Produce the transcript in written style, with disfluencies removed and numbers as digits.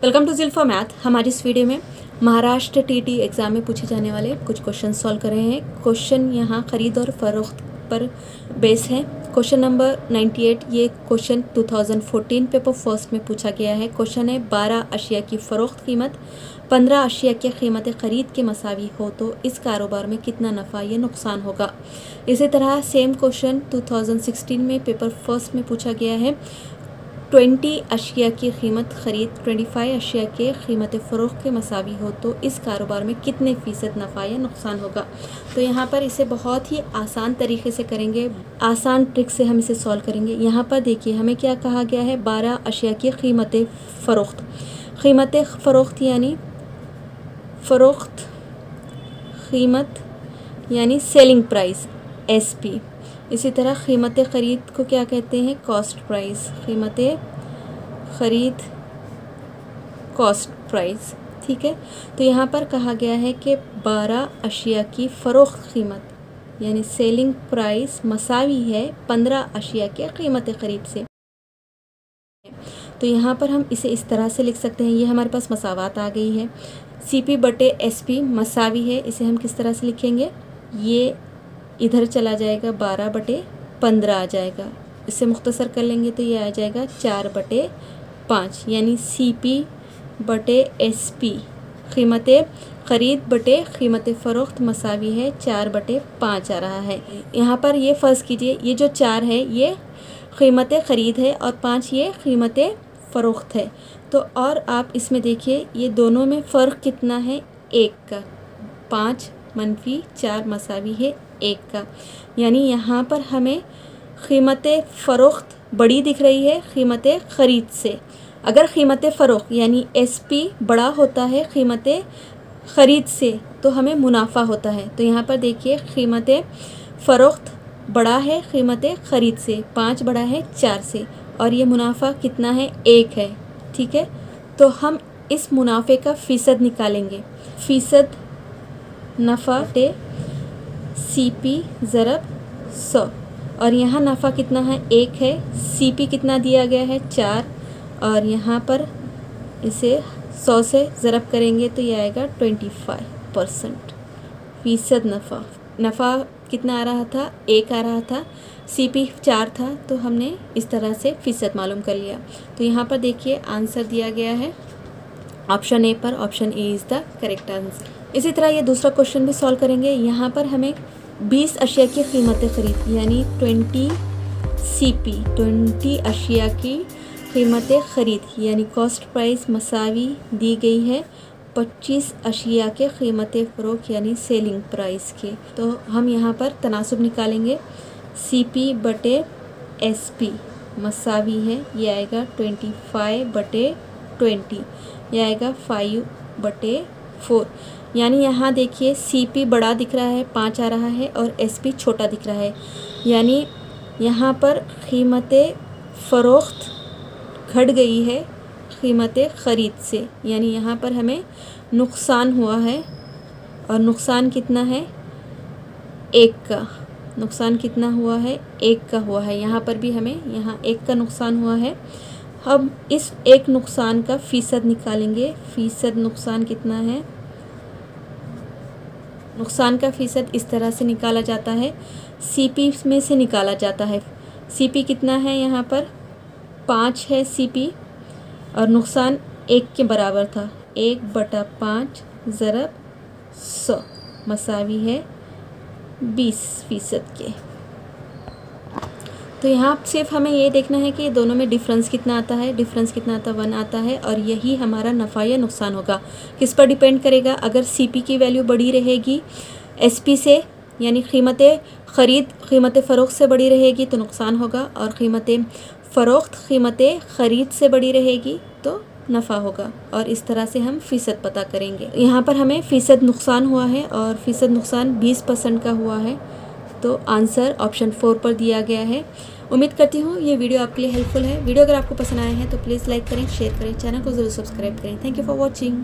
Welcome to ज़िल्फा math. हमारी इस video में महाराष्ट्र टीटी एग्ज़ाम में पूछे जाने वाले कुछ क्वेश्चन सॉल्व कर रहे हैं। क्वेश्चन यहाँ ख़रीद और फरोख्त पर बेस है। क्वेश्चन नंबर 98, ये क्वेश्चन 2014 पेपर फर्स्ट में पूछा गया है। क्वेश्चन है 12 अशिया की फ़रोख्त कीमत 15 अशिया की कीमत ख़रीद के मसावी हो तो इस कारोबार में कितना नफ़ा या नुकसान होगा। इसी तरह सेम क्वेश्चन 2016 में पेपर फर्स्ट में पूछा गया है। 20 अशिया की कीमत ख़रीद 25 अशिया के कीमत फ़रोख्त के मसावी हो तो इस कारोबार में कितने फ़ीसद नफ़ा या नुकसान होगा। तो यहाँ पर इसे बहुत ही आसान तरीके से करेंगे, आसान ट्रिक से हम इसे सॉल्व करेंगे। यहाँ पर देखिए हमें क्या कहा गया है, 12 अशिया की कीमत फ़रोख्त। कीमत फ़रोख्त यानी फ़रोख्त कीमत यानी सेलिंग प्राइस SP। इसी तरह कीमत ख़रीद को क्या कहते हैं, कॉस्ट प्राइस। कीमत ख़रीद कॉस्ट प्राइस, ठीक है। तो यहाँ पर कहा गया है कि 12 अशिया की फ़रोख्त कीमत यानी सेलिंग प्राइस मसावी है 15 अशिया के कीमत ख़रीद से। तो यहाँ पर हम इसे इस तरह से लिख सकते हैं, ये हमारे पास मसावात आ गई है। CP बटे SP मसावी है, इसे हम किस तरह से लिखेंगे, ये इधर चला जाएगा 12 बटे 15 आ जाएगा। इसे मुख्तसर कर लेंगे तो ये आ जाएगा 4 बटे 5 यानी CP बटे SP कीमत ख़रीद बटे कीमत फ़रोख्त मसावी है 4 बटे 5 आ रहा है। यहाँ पर ये फ़र्ज़ कीजिए, ये जो 4 है ये कीमत ख़रीद है और 5 ये कीमत फ़रोख्त है। तो और आप इसमें देखिए ये दोनों में फ़र्क कितना है, 1 का। 5 मनफी 4 मसावी है 1 का, यानी यहाँ पर हमें कीमत फ़रोख्त बड़ी दिख रही है कीमत ख़रीद से। अगर कीमत फ़रोख्त यानी SP बड़ा होता है कीमत ख़रीद से तो हमें मुनाफा होता है। तो यहाँ पर देखिए कीमत फ़रोख्त बड़ा है कीमत ख़रीद से, 5 बड़ा है 4 से, और ये मुनाफा कितना है, 1 है, ठीक है। तो हम इस मुनाफे का फ़ीसद निकालेंगे। फ़ीसद नफ़ा टे CP ज़रब 100, और यहाँ नफ़ा कितना है, 1 है। CP कितना दिया गया है, 4, और यहाँ पर इसे 100 से ज़रब करेंगे तो ये आएगा 25% फ़ीसद नफ़ा। नफ़ा कितना आ रहा था, 1 आ रहा था, CP 4 था, तो हमने इस तरह से फ़ीसद मालूम कर लिया। तो यहाँ पर देखिए आंसर दिया गया है ऑप्शन A पर। Option A is the correct answer. इसी तरह ये दूसरा क्वेश्चन भी सॉल्व करेंगे। यहाँ पर हमें 20 अशिया की कीमत ख़रीद यानी 20 CP 20 अशिया की कीमत ख़रीद यानी कॉस्ट प्राइस मसावी दी गई है 25 अशिया के कीमत फ़रोख्त यानी सेलिंग प्राइस के। तो हम यहाँ पर तनासुब निकालेंगे। CP बटे SP मसावी है, ये आएगा 25 बटे 20, ये आएगा 5 बटे 4। यानी यहाँ देखिए CP बड़ा दिख रहा है, 5 आ रहा है, और SP छोटा दिख रहा है, यानी यहाँ पर कीमत फ़रोख्त घट गई है कीमत ख़रीद से, यानी यहाँ पर हमें नुकसान हुआ है। और नुकसान कितना है, 1 का। नुकसान कितना हुआ है, 1 का हुआ है। यहाँ पर भी हमें यहाँ 1 का नुकसान हुआ है। हम इस 1 नुकसान का फ़ीसद निकालेंगे। फ़ीसद नुकसान कितना है, नुकसान का फ़ीसद इस तरह से निकाला जाता है, CP में से निकाला जाता है। CP कितना है, यहाँ पर 5 है CP, और नुकसान 1 के बराबर था, 1 बटा 5 ज़रब 100 मसावी है 20% के। तो यहाँ सिर्फ हमें ये देखना है कि दोनों में डिफरेंस कितना आता है। डिफरेंस कितना आता है, 1 आता है, और यही हमारा नफ़ा या नुकसान होगा। किस पर डिपेंड करेगा, अगर CP की वैल्यू बड़ी रहेगी SP से यानी कीमत ख़रीद कीमत फ़रोख्त से बड़ी रहेगी तो नुकसान होगा, और कीमत फ़रोख्त कीमत ख़रीद से बड़ी रहेगी तो नफ़ा होगा। और इस तरह से हम फ़ीसद पता करेंगे। यहाँ पर हमें फ़ीसद नुकसान हुआ है और फ़ीसद नुकसान 20% का हुआ है, तो आंसर ऑप्शन 4 पर दिया गया है। उम्मीद करती हूँ ये वीडियो आपके लिए हेल्पफुल है। वीडियो अगर आपको पसंद आया है तो प्लीज़ लाइक करें, शेयर करें, चैनल को ज़रूर सब्सक्राइब करें। Thank you for watching.